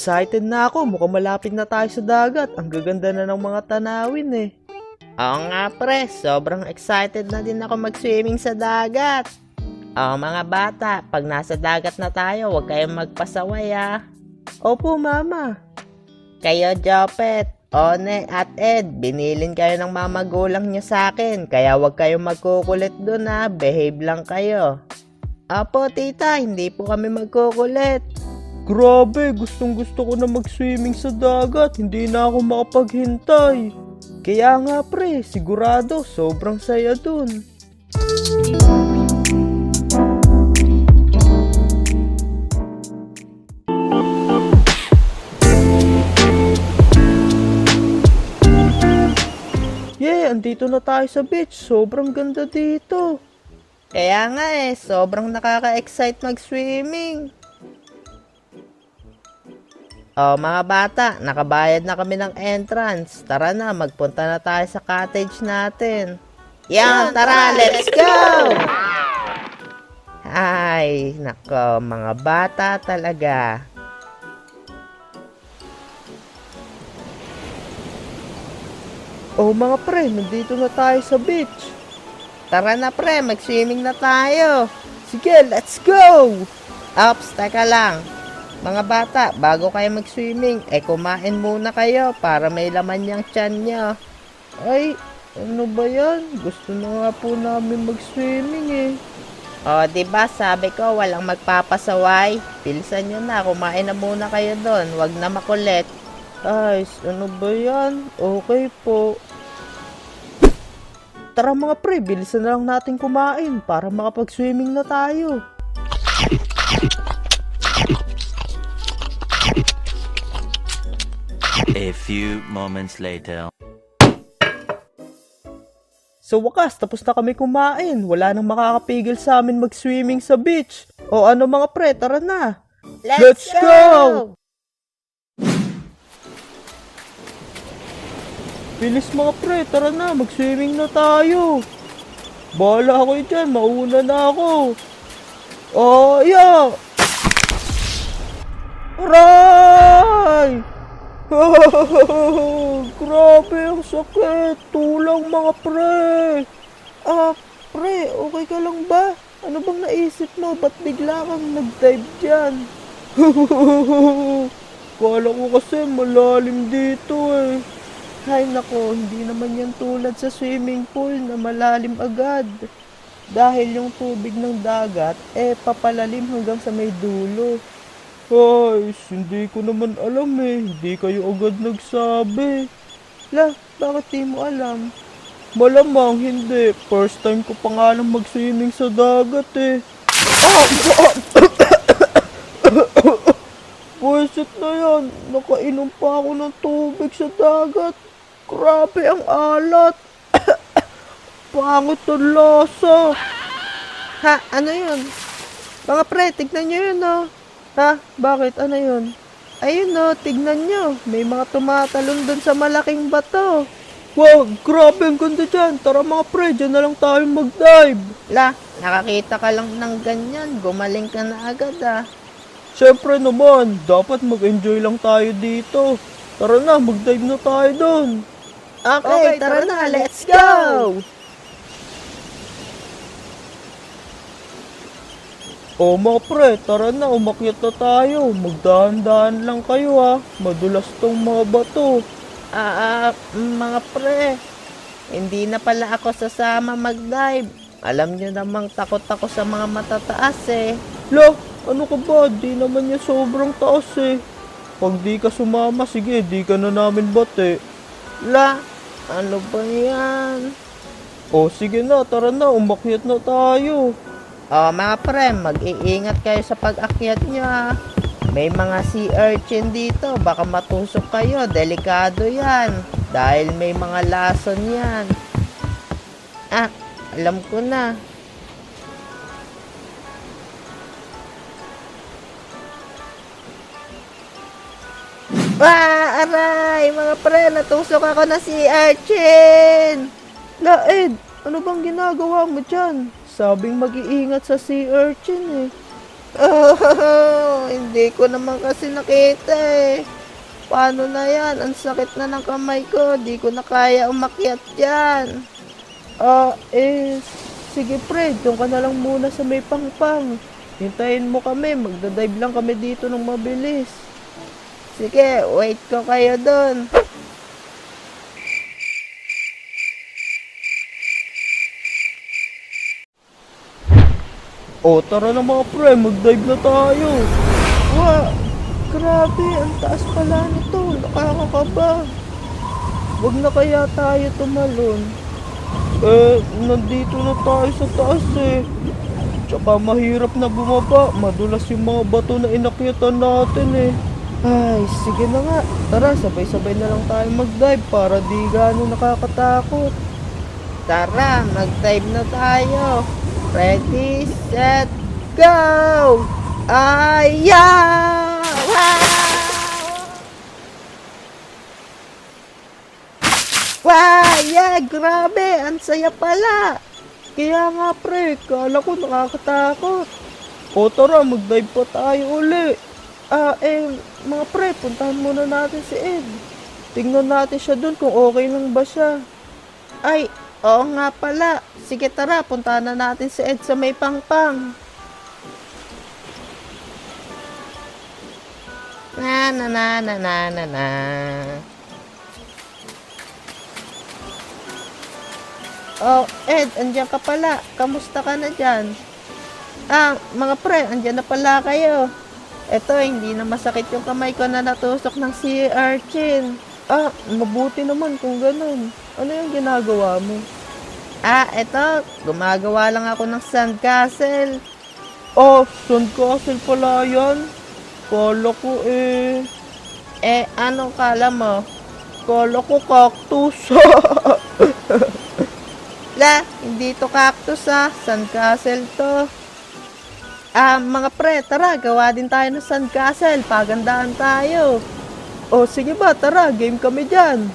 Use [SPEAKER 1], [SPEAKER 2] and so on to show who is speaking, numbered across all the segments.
[SPEAKER 1] excited na ako. Mukhang malapit na tayo sa dagat. Ang gaganda na ng mga tanawin eh.
[SPEAKER 2] Oo nga pre, sobrang excited na din ako mag-swimming sa dagat. Oo mga bata, pag nasa dagat na tayo, huwag kayong magpasaway ah.
[SPEAKER 1] Opo, mama.
[SPEAKER 2] Kayo Jopet, One at Ed, binilin kayo ng mga magulang nyo sa akin, kaya huwag kayong magkukulit dun ah, behave lang kayo. Opo tita, hindi po kami magkukulit.
[SPEAKER 1] Grabe, gustong gusto ko na mag-swimming sa dagat. Hindi na ako makapaghintay. Kaya nga pre, sigurado, sobrang saya dun. Yeah, andito na tayo sa beach. Sobrang ganda dito.
[SPEAKER 2] Kaya nga eh, sobrang nakaka-excite mag-swimming. Oh mga bata, nakabayad na kami ng entrance. Tara na, magpunta na tayo sa cottage natin. Yan, tara, let's go! Ay, nako, mga bata talaga.
[SPEAKER 1] Oh mga pre, nandito na tayo sa beach.
[SPEAKER 2] Tara na pre, mag-swimming na tayo.
[SPEAKER 1] Sige, let's go!
[SPEAKER 2] Ops, teka lang. Mga bata, bago kayo mag-swimming, kumain muna kayo para may laman yung tiyan nyo.
[SPEAKER 1] Ay, ano ba yan? Gusto na nga po namin mag-swimming eh.
[SPEAKER 2] O, diba sabi ko, walang magpapasaway. Bilisan nyo na, kumain na muna kayo doon. Huwag na makulit.
[SPEAKER 1] Ay, ano ba yan? Okay po. Tara mga pre, bilisan na lang natin kumain para makapag-swimming na tayo.
[SPEAKER 3] A few moments later.
[SPEAKER 1] Sa wakas, tapos na kami kumain. Wala nang makakapigil sa amin mag-swimming sa beach. O ano mga pre, tara na. Let's go! Bilis mga pre, tara na, mag-swimming na tayo. Bahala ako dyan, mauna na ako. Oh, yeah! Aray! Grabe, ang sakit. Tulang mga pre. Pre, okay ka lang ba? Ano bang naisip mo? Ba't bigla kang nag-dive dyan? Kala ko kasi malalim dito eh. Hay nako, hindi naman yan tulad sa swimming pool na malalim agad. Dahil yung tubig ng dagat, papalalim hanggang sa may dulo. Ay, hindi ko naman alam eh. Hindi kayo agad nagsabi. La, bakit di mo alam? Malamang hindi. First time ko pa nga lang mag-swimming sa dagat eh. Buwisit na yan. Nakainom pa ako ng tubig sa dagat. Grabe ang alat. Pangit ang lasa.
[SPEAKER 2] Ha, ano yun? Mga pre, tignan nyo yun oh.
[SPEAKER 1] Ha? Bakit? Ano yun?
[SPEAKER 2] Ayun oh, tignan nyo. May mga tumatalon dun sa malaking bato.
[SPEAKER 1] Wow, grabe ang ganda dyan. Tara mga pre, dyan na lang tayo mag-dive.
[SPEAKER 2] La, nakakita ka lang ng ganyan. Gumaling ka na agad ah.
[SPEAKER 1] Siyempre naman, dapat mag-enjoy lang tayo dito. Tara na, mag-dive na tayo doon.
[SPEAKER 2] Okay, tara na, let's go!
[SPEAKER 1] O mga pre, tara na, umakyat na tayo. Magdahan-dahan lang kayo ha. Madulas tong mga bato.
[SPEAKER 2] Mga pre, hindi na pala ako sasama mag-dive. Alam nyo namang takot ako sa mga matataas eh.
[SPEAKER 1] Lo, ano ka ba? Di naman niya sobrang taas eh. Pag di ka sumama, sige, di ka na namin bate.
[SPEAKER 2] La, ano ba yan?
[SPEAKER 1] O sige na, tara na, umakyat na tayo.
[SPEAKER 2] Mga pre, mag-iingat kayo sa pag-akyat nyo ha. May mga sea urchin dito, baka matusok kayo, delikado yan. Dahil may mga lason yan. Alam ko na. Aray! Mga pre, natusok ako na sea urchin!
[SPEAKER 1] Laed, ano bang ginagawa mo dyan? Sabing mag-iingat sa sea urchin eh.
[SPEAKER 2] Oh, hindi ko naman kasi nakita eh. Paano na yan? Ang sakit na ng kamay ko. Di ko na kaya umakyat yan.
[SPEAKER 1] Sige pre, doon ka na lang muna sa may pangpang. Hintayin mo kami, magdadive lang kami dito ng mabilis.
[SPEAKER 2] Sige, wait ko kayo dun.
[SPEAKER 1] Tara na mga pre, mag-dive na tayo. Grabe, ang taas pala nito, nakakakaba. Wag na kaya tayo tumalon. Nandito na tayo sa taas eh. Tsaka mahirap na bumaba, madulas yung mga bato na inakyatan natin eh. Ay, sige na nga. Tara, sabay-sabay na lang tayo mag-dive para di gaano nakakatakot.
[SPEAKER 2] Tara, mag-dive na tayo. Ready, set, go! Ayaw! Wow! Yeah, grabe! Ang saya pala!
[SPEAKER 1] Kaya nga pre, kala ko nakakatakot. Tara, mag-dive pa tayo uli. Mga pre, puntahan muna natin si Ed. Tingnan natin siya dun kung okay lang ba siya.
[SPEAKER 2] Ay, oo nga pala. Sige tara, puntahan na natin si Ed sa may pangpang. Na na na na na na na. Oh, Ed, andiyan ka pala. Kamusta ka na dyan? Mga pre, andiyan na pala kayo. Eto, hindi na masakit yung kamay ko na natusok ng sea urchin.
[SPEAKER 1] Mabuti naman kung ganun. Ano yung ginagawa mo?
[SPEAKER 2] Eto, gumagawa lang ako ng sandcastle.
[SPEAKER 1] Sandcastle pala yan? Kala ko
[SPEAKER 2] Anong kala mo?
[SPEAKER 1] Kala ko cactus.
[SPEAKER 2] Hindi to cactus sandcastle to. Mga pre, tara, gawa din tayo ng sandcastle. Pagandahan tayo.
[SPEAKER 1] Sige ba, tara, game kami dyan.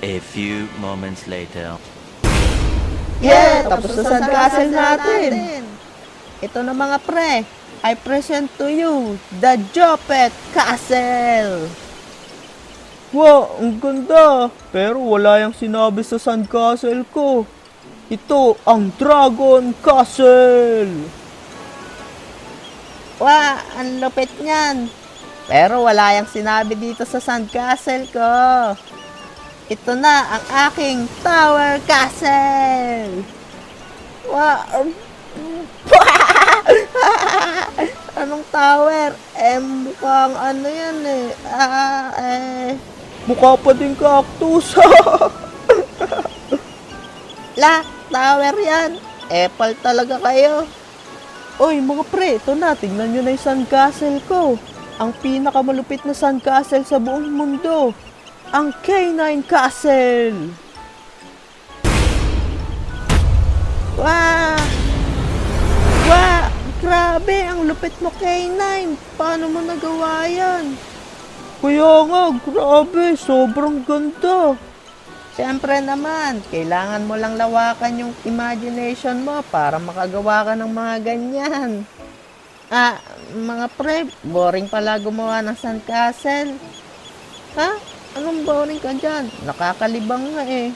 [SPEAKER 3] A few moments later.
[SPEAKER 2] Yeah, tapos na sandcastle natin. Ito na mga pre, I present to you the Jopet Castle.
[SPEAKER 1] Wow, ang ganda. Pero wala yung sinabi sa sandcastle ko. Ito ang Dragon Castle.
[SPEAKER 2] Wow, ang lupit niyan. Pero wala yung sinabi dito sa sandcastle ko. Ito na ang aking Tower Castle. Wow. Anong tower? Mukhang ano yan
[SPEAKER 1] Mukha pa din cactus.
[SPEAKER 2] Tower yan. Apple talaga kayo.
[SPEAKER 1] Oy, mga pre, ito na. Tingnan nyo na yung sandcastle ko. Ang pinakamalupit na sandcastle sa buong mundo. Ang K9 Castle.
[SPEAKER 2] Wow! Grabe, ang lupit mo K9. Paano mo nagawa yan?
[SPEAKER 1] Kaya nga, grabe, sobrang ganda.
[SPEAKER 2] Siyempre naman, kailangan mo lang lawakan yung imagination mo para makagawa ka ng mga ganyan. Mga pre, boring pala gumawa ng sandcastle. Anong boring ka dyan? Nakakalibang nga eh.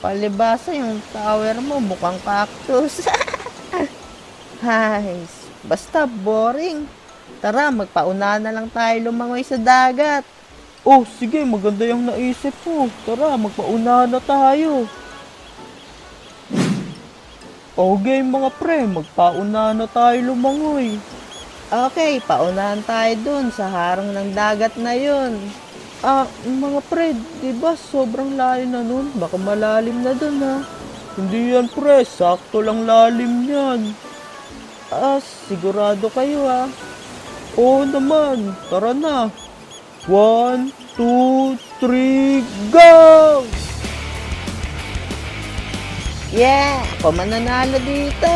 [SPEAKER 2] Palibasa yung tower mo, mukhang cactus. Hay, basta boring. Tara, magpauna na lang tayo lumangoy sa dagat.
[SPEAKER 1] Sige, maganda yung naisip ko. Tara, magpauna na tayo. Game mga pre, magpauna na tayo lumangoy.
[SPEAKER 2] Okay, paunahan tayo dun sa harang ng dagat na yun.
[SPEAKER 1] Mga pre, diba sobrang lalim na nun? Baka malalim na dun ha. Hindi yan pre, sakto lang lalim yan. Sigurado kayo ha? Oo naman, tara na. 1, 2, 3, go!
[SPEAKER 2] Yeah! Ako mananalo dito!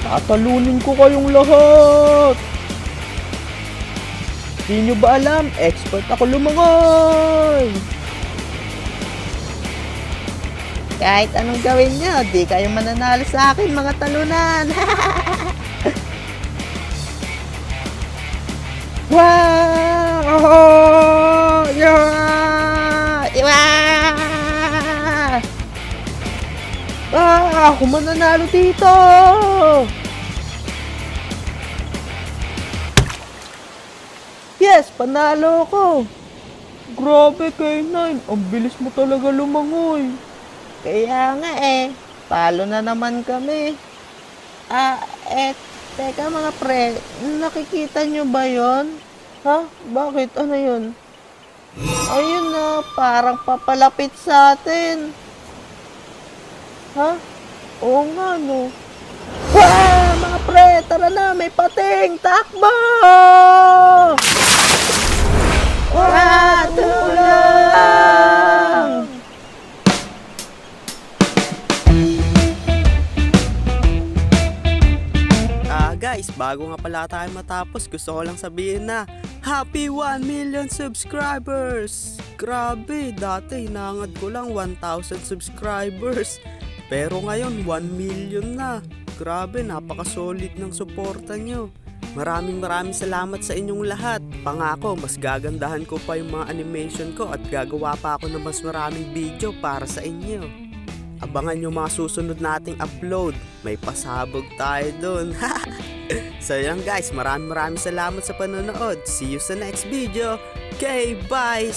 [SPEAKER 1] Tatalunin ko kayong lahat! Di nyo ba alam, expert ako lumangoy!
[SPEAKER 2] Kahit anong gawin nyo, di kayo mananalo sa akin mga talunan!
[SPEAKER 1] Wow! Yeah!
[SPEAKER 2] Iwa!
[SPEAKER 1] Ako mananalo dito! Yes, panalo ko! Grabe, K9, ang bilis mo talaga lumangoy.
[SPEAKER 2] Kaya nga talo na naman kami. Teka mga pre, nakikita nyo ba yon?
[SPEAKER 1] Ha? Bakit? Ano yun?
[SPEAKER 2] Ayun na, parang papalapit sa atin.
[SPEAKER 1] Ha? Oo nga, no.
[SPEAKER 2] Wah! Mga pre, tara na, may pating! Takbo! Tulong!
[SPEAKER 4] Guys, bago nga pala tayo matapos, gusto ko lang sabihin na Happy 1 million subscribers! Grabe, dati hinangad ko lang 1,000 subscribers. Pero ngayon, 1 million na. Grabe, napaka-solid ng suporta nyo. Maraming salamat sa inyong lahat. Pangako, mas gagandahan ko pa yung mga animation ko at gagawa pa ako ng mas maraming video para sa inyo. Abangan yung mga susunod nating upload. May pasabog tayo dun. So yan guys, maraming salamat sa panonood. See you sa next video. Okay, bye!